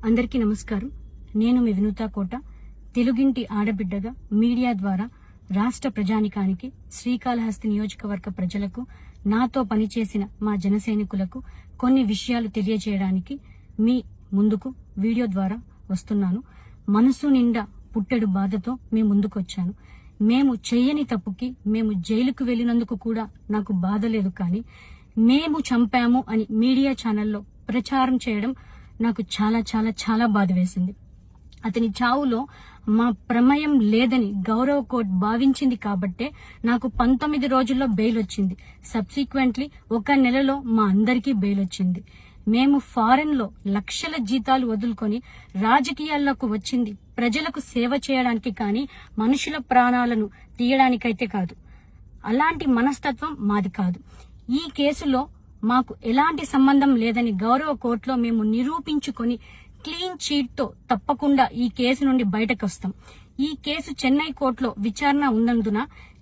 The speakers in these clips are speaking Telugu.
అందరికీ నమస్కారం. నేను మీ వినూత కోట. తెలుగింటి ఆడబిడ్డగా మీడియా ద్వారా రాష్ట్ర ప్రజానికానికి, శ్రీకాళహస్తి నియోజకవర్గ ప్రజలకు, నాతో పనిచేసిన మా జనసైనికులకు కొన్ని విషయాలు తెలియజేయడానికి మీ ముందుకు వీడియో ద్వారా వస్తున్నాను. మనసు నిండా పుట్టెడు బాధతో మీ ముందుకొచ్చాను. మేము చేయని తప్పుకి మేము జైలుకు వెళ్లినందుకు కూడా నాకు బాధ లేదు, కానీ మేము చంపాము అని మీడియా ఛానల్లో ప్రచారం చేయడం నాకు చాలా చాలా చాలా బాధ వేసింది. అతని చావులో మా ప్రమేయం లేదని గౌరవ కోర్టు భావించింది కాబట్టే నాకు 19 రోజుల్లో బెయిల్ వచ్చింది. సబ్సిక్వెంట్లీ 1 నెలలో మా అందరికీ బెయిల్ వచ్చింది. మేము ఫారెన్ లో లక్షల జీతాలు వదులుకొని రాజకీయాల్లోకి వచ్చింది ప్రజలకు సేవ చేయడానికి, కానీ మనుషుల ప్రాణాలను తీయడానికైతే కాదు. అలాంటి మనస్తత్వం మాది కాదు. ఈ కేసులో మాకు ఎలాంటి సంబంధం లేదని గౌరవ కోర్టులో మేము నిరూపించుకొని క్లీన్ చీట్ తో తప్పకుండా ఈ కేసు నుండి బయటకు వస్తాం. ఈ కేసు చెన్నై కోర్టులో విచారణ ఉన్నందున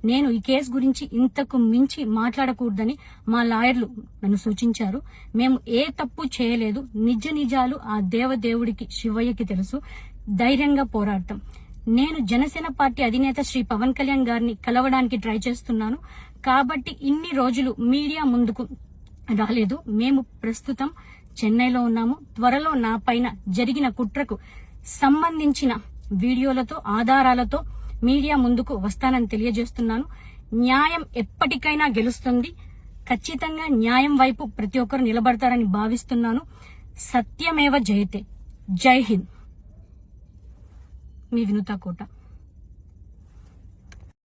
నేను ఈ కేసు గురించి ఇంతకు మించి మాట్లాడకూడదని మా లాయర్లు నన్ను సూచించారు. మేము ఏ తప్పు చేయలేదు. నిజ నిజాలు ఆ దేవదేవుడికి, శివయ్యకి తెలుసు. ధైర్యంగా పోరాడతాం. నేను జనసేన పార్టీ అధినేత శ్రీ పవన్ కళ్యాణ్ గారిని కలవడానికి ట్రై చేస్తున్నాను కాబట్టి ఇన్ని రోజులు మీడియా ముందుకు రాలేదు. మేము ప్రస్తుతం చెన్నైలో ఉన్నాము. త్వరలో నా పైన జరిగిన కుట్రకు సంబంధించిన వీడియోలతో, ఆధారాలతో మీడియా ముందుకు వస్తానని తెలియజేస్తున్నాను. న్యాయం ఎప్పటికైనా గెలుస్తుంది. ఖచ్చితంగా న్యాయం వైపు ప్రతి ఒక్కరు నిలబడతారని భావిస్తున్నాను. సత్యమేవ జయతే. జై హింద్. మీ వినూత కోట.